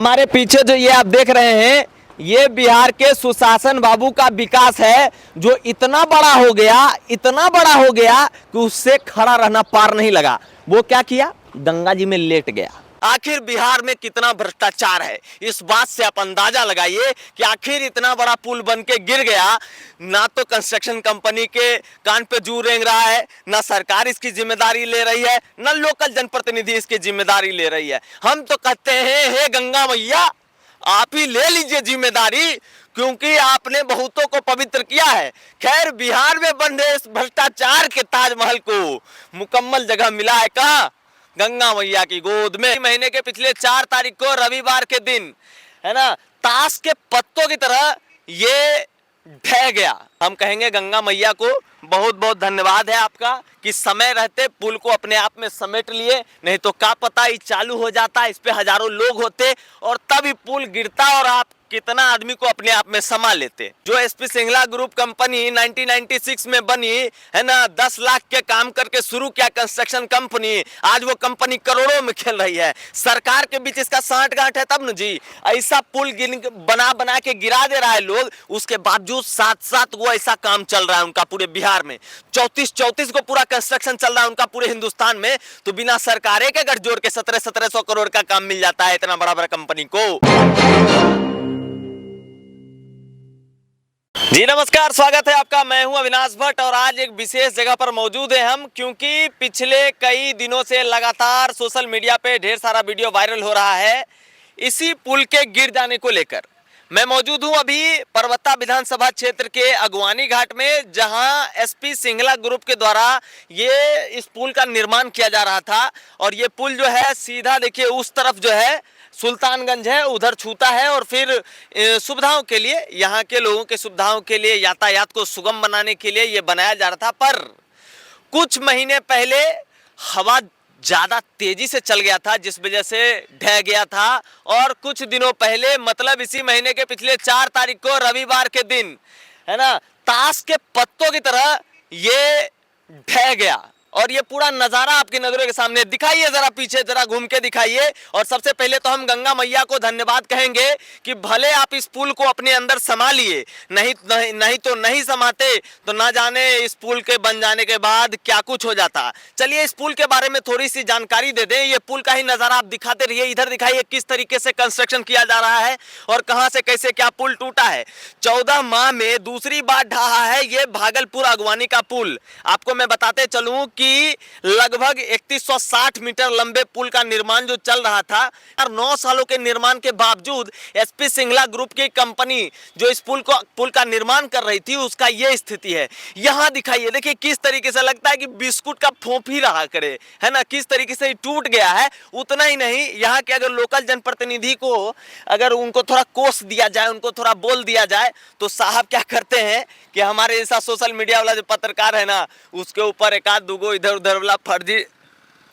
हमारे पीछे जो ये आप देख रहे हैं, ये बिहार के सुशासन बाबू का विकास है, जो इतना बड़ा हो गया, इतना बड़ा हो गया कि उससे खड़ा रहना पार नहीं लगा। वो क्या किया? गंगा जी में लेट गया। आखिर बिहार में कितना भ्रष्टाचार है, इस बात से आप अंदाजा लगाइए कि आखिर इतना बड़ा पुल बन के गिर गया। ना तो कंस्ट्रक्शन कंपनी के कान पे जू रेंग रहा है, ना सरकार इसकी जिम्मेदारी ले रही है, ना लोकल जनप्रतिनिधि इसकी जिम्मेदारी ले रही है। हम तो कहते हैं, हे गंगा मैया, आप ही ले लीजिए जिम्मेदारी, क्योंकि आपने बहुतों को पवित्र किया है। खैर, बिहार में बन रहे इस भ्रष्टाचार के ताजमहल को मुकम्मल जगह मिला है कहाँ? गंगा मैया की गोद में। महीने के पिछले 4 तारीख को रविवार के दिन, है ना, ताश के पत्तों की तरह ये ढह गया। हम कहेंगे गंगा मैया को बहुत बहुत धन्यवाद है आपका कि समय रहते पुल को अपने आप में समेट लिए, नहीं तो क्या पता ये चालू हो जाता, इस पे हजारों लोग होते और तब ये पुल गिरता और आप कितना आदमी को अपने आप में समा लेते। जो एसपी सिंगला ग्रुप कंपनी 1996 में बनी, है ना, 10 लाख के काम करके शुरू किया कंस्ट्रक्शन कंपनी, आज वो कंपनी करोड़ों में खेल रही है। सरकार के बीच इसका सांठ-गांठ है तब न जी। ऐसा पुल बना बना के गिरा दे रहा है लोग, उसके बावजूद 7-7 वो ऐसा काम चल रहा है उनका पूरे बिहार में। 34 को पूरा कंस्ट्रक्शन चल रहा है उनका पूरे हिंदुस्तान में। तो बिना सरकारें के गठजोड़ के 1700 करोड़ का काम मिल जाता है इतना बड़ा बड़ा कंपनी को। जी नमस्कार, स्वागत है आपका। मैं हूं अविनाश भट्ट और आज एक विशेष जगह पर मौजूद है हम, क्योंकि पिछले कई दिनों से लगातार सोशल मीडिया पे ढेर सारा वीडियो वायरल हो रहा है इसी पुल के गिर जाने को लेकर। मैं मौजूद हूं अभी परबत्ता विधानसभा क्षेत्र के अगवानी घाट में, जहां एसपी सिंगला ग्रुप के द्वारा ये इस पुल का निर्माण किया जा रहा था। और ये पुल जो है सीधा देखिए उस तरफ जो है सुल्तानगंज है, उधर छूता है और फिर सुविधाओं के लिए, यहाँ के लोगों के सुविधाओं के लिए, यातायात को सुगम बनाने के लिए ये बनाया जा रहा था। पर कुछ महीने पहले हवा ज़्यादा तेजी से चल गया था, जिस वजह से ढह गया था। और कुछ दिनों पहले, मतलब इसी महीने के पिछले 4 तारीख को रविवार के दिन, है ना, ताश के पत्तों की तरह ये ढह गया। और ये पूरा नजारा आपकी नजरों के सामने। दिखाइए जरा पीछे, जरा घूम के दिखाइए। और सबसे पहले तो हम गंगा मैया को धन्यवाद कहेंगे कि भले आप इस पुल को अपने अंदर समा लिए, नहीं तो नहीं समाते तो ना जाने इस पुल के बन जाने के बाद क्या कुछ हो जाता। चलिए इस पुल के बारे में थोड़ी सी जानकारी दे दें। ये पुल का ही नजारा आप दिखाते रहिए। इधर दिखाइए किस तरीके से कंस्ट्रक्शन किया जा रहा है और कहां से कैसे क्या पुल टूटा है। 14 माह में दूसरी बार ढहा है ये भागलपुर अगवानी का पुल। आपको मैं बताते चलूं कि लगभग 3160 मीटर लंबे पुल का निर्माण जो चल रहा था, और 9 सालों के निर्माण के बावजूद एसपी सिंगला ग्रुप की कंपनी जो इस पुल का निर्माण कर रही थी, उसका ये स्थिति है। यहां दिखाइए, देखिए किस तरीके से लगता है कि बिस्कुट का फोंफ ही रहा करे, है ना, किस तरीके से टूट गया है। उतना ही नहीं, यहाँ के अगर लोकल जनप्रतिनिधि को अगर उनको थोड़ा कोस दिया जाए, उनको थोड़ा बोल दिया जाए, तो साहब क्या करते हैं कि हमारे जैसा सोशल मीडिया वाला जो पत्रकार है ना, उसके ऊपर एक आध दूगो इधर उधर वाला फर्जी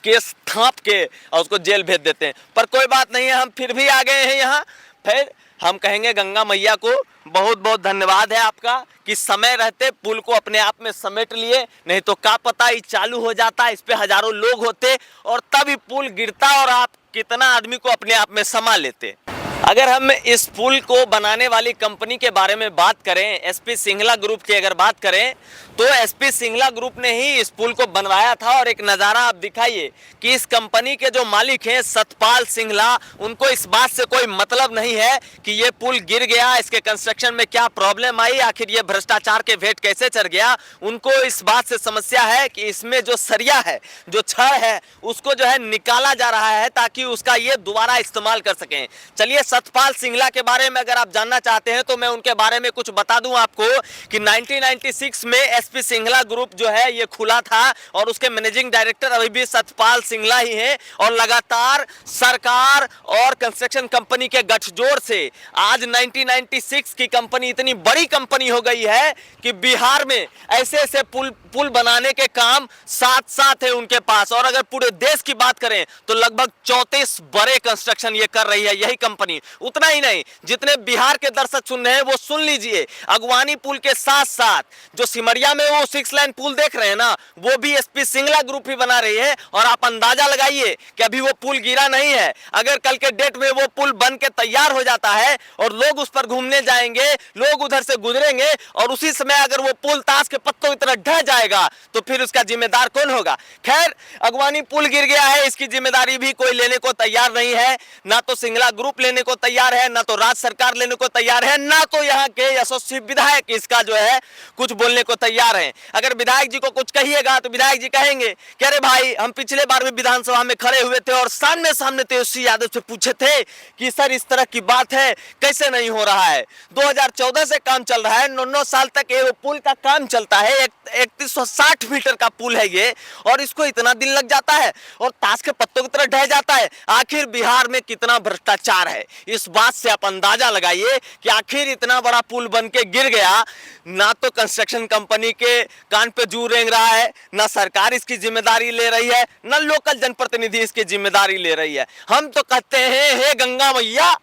केस थाप के और उसको जेल भेज देते हैं। पर कोई बात नहीं है, हम फिर भी आ गए हैं यहाँ। फिर हम कहेंगे गंगा मैया को बहुत बहुत धन्यवाद है आपका कि समय रहते पुल को अपने आप में समेट लिए, नहीं तो क्या पता ये चालू हो जाता, इस पे हजारों लोग होते और तब ये पुल गिरता और आप कितना आदमी को अपने आप में समा लेते। अगर हम इस पुल को बनाने वाली कंपनी के बारे में बात करें, एसपी सिंगला ग्रुप की अगर बात करें, तो एसपी सिंगला ग्रुप ने ही इस पुल को बनवाया था। और एक नज़ारा आप दिखाइए कि इस कंपनी के जो मालिक हैं सतपाल सिंगला, उनको इस बात से कोई मतलब नहीं है कि ये पुल गिर गया, इसके कंस्ट्रक्शन में क्या प्रॉब्लम आई, आखिर ये भ्रष्टाचार के भेंट कैसे चढ़ गया। उनको इस बात से समस्या है कि इसमें जो सरिया है, जो छड़ है, उसको जो है निकाला जा रहा है ताकि उसका ये दोबारा इस्तेमाल कर सकें। चलिए सतपाल सिंगला के बारे में अगर आप जानना चाहते हैं तो मैं उनके बारे में कुछ बता दूं आपको कि 1996 में एसपी सिंगला ग्रुप जो है ये खुला था और उसके मैनेजिंग डायरेक्टर अभी भी सतपाल सिंगला ही हैं। और लगातार सरकार और कंस्ट्रक्शन कंपनी के गठजोड़ से आज 1996 की कंपनी इतनी बड़ी कंपनी हो गई है कि बिहार में ऐसे ऐसे पुल बनाने के काम साथ साथ है उनके पास। और अगर पूरे देश की बात करें तो लगभग 34 बड़े कंस्ट्रक्शन ये कर रही है यही कंपनी। उतना ही नहीं, जितने बिहार के दर्शक सुन रहे हैं वो सुन लीजिए, अगवानी पुल के साथ साथ जो सिमरिया में वो 6 लाइन पुल देख रहे हैं ना, वो भी एसपी सिंगला ग्रुप ही बना रही है। और आप अंदाजा लगाइए कि अभी वो पुल गिरा नहीं है। अगर कल के डेट में वो पुल बन के तैयार हो जाता है और लोग उस पर घूमने जाएंगे, लोग उधर से गुजरेंगे और उसी समय अगर वो पुल ताश के पत्तों की तरह ढह जाएगा तो फिर उसका जिम्मेदार कौन होगा? खैर, अगवानी पुल गिर गया है, इसकी जिम्मेदारी भी कोई लेने को तैयार नहीं है। ना तो सिंगला ग्रुप लेने को तैयार है, ना तो राज्य सरकार लेने को तैयार है, ना तो यहाँ के यशस्वी विधायक इसका जो है कुछ बोलने को तैयार है। अगर विधायक जी को कुछ कहिएगा तो विधायक जी कहेंगे कि अरे भाई, हम पिछले बार भी विधानसभा में खड़े हुए थे और सामने सामने तेजस्वी यादव से पूछे थे कि सर इस तरह की बात है, कैसे नहीं हो रहा है? 2014 से काम चल रहा है, 9 साल तक ये पुल का काम चलता है। 3160 मीटर का पुल है ये, और इसको इतना दिन लग जाता है और ताश के पत्तों की तरह ढह जाता है। आखिर बिहार में कितना भ्रष्टाचार है, इस बात से आप अंदाजा लगाइए कि आखिर इतना बड़ा पुल बन के गिर गया, ना तो कंस्ट्रक्शन कंपनी के कान पे जू रेंग रहा है, ना सरकार इसकी जिम्मेदारी ले रही है, ना लोकल जनप्रतिनिधि इसकी जिम्मेदारी ले रही है। हम तो कहते हैं, हे गंगा मैया,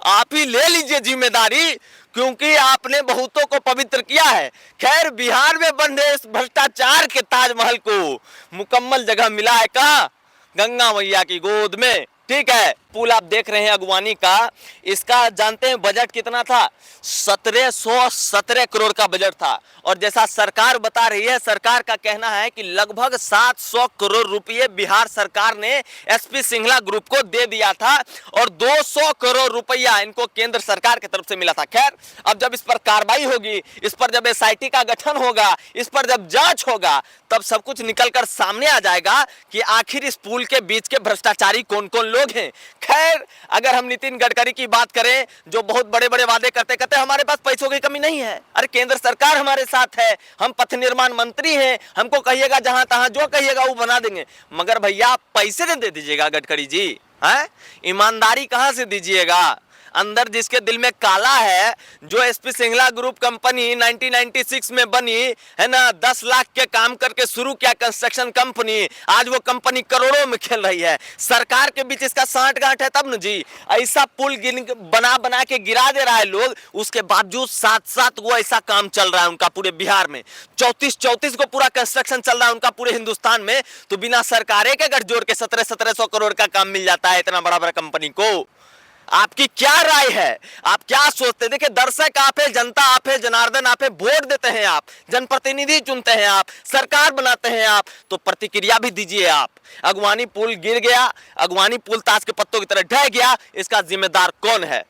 आप ही ले लीजिए जिम्मेदारी, क्योंकि आपने बहुतों को पवित्र किया है। खैर, बिहार में बन रहे इस भ्रष्टाचार के ताजमहल को मुकम्मल जगह मिला है कहां? गंगा मैया की गोद में। ठीक है, पुल आप देख रहे हैं अगवानी का, इसका जानते हैं बजट कितना था? 1717 करोड़ का बजट था। और जैसा सरकार बता रही है, सरकार का कहना है कि लगभग 700 करोड़ रुपए बिहार सरकार ने एसपी सिंगला ग्रुप को दे दिया था और 200 करोड़ रुपया इनको केंद्र सरकार की तरफ से मिला था। खैर, अब जब इस पर कार्रवाई होगी, इस पर जब एसआईटी का गठन होगा, इस पर जब जांच होगा, तब सब कुछ निकलकर सामने आ जाएगा कि आखिर इस पुल के बीच के भ्रष्टाचारी कौन कौन लोग हैं। खैर, अगर हम नितिन गडकरी की बात करें, जो बहुत बड़े बड़े वादे करते कहते हमारे पास पैसों की कमी नहीं है, अरे केंद्र सरकार हमारे साथ है, हम पथ निर्माण मंत्री हैं, हमको कहिएगा जहां तहां जो कहिएगा वो बना देंगे। मगर भैया, पैसे दे दीजिएगा गडकरी जी, हैं? ईमानदारी कहां से दीजिएगा? अंदर जिसके दिल में काला है, जो एसपी सिंगला ग्रुप कंपनी 1996 में बनी है ना, 10 लाख के काम करके शुरू किया कंस्ट्रक्शन कंपनी, आज वो कंपनी करोड़ों में खेल रही है। सरकार के बीच इसका सांठ-गांठ है तब न जी। ऐसा पुल बना बना के गिरा दे रहा है लोग, उसके बावजूद 7-7 वो ऐसा काम चल रहा है उनका पूरे बिहार में, 34-34 को पूरा कंस्ट्रक्शन चल रहा है उनका पूरे हिंदुस्तान में। तो बिना सरकारे के गठजोड़ के 1700 करोड़ का काम मिल जाता है इतना बड़ा बड़ा कंपनी को। आपकी क्या राय है? आप क्या सोचते हैं? देखिए, दर्शक आप है, जनता आप है, जनार्दन आप है, वोट देते हैं आप, जनप्रतिनिधि चुनते हैं आप, सरकार बनाते हैं आप, तो प्रतिक्रिया भी दीजिए आप। अगवानी पुल गिर गया, अगवानी पुल ताश के पत्तों की तरह ढह गया, इसका जिम्मेदार कौन है?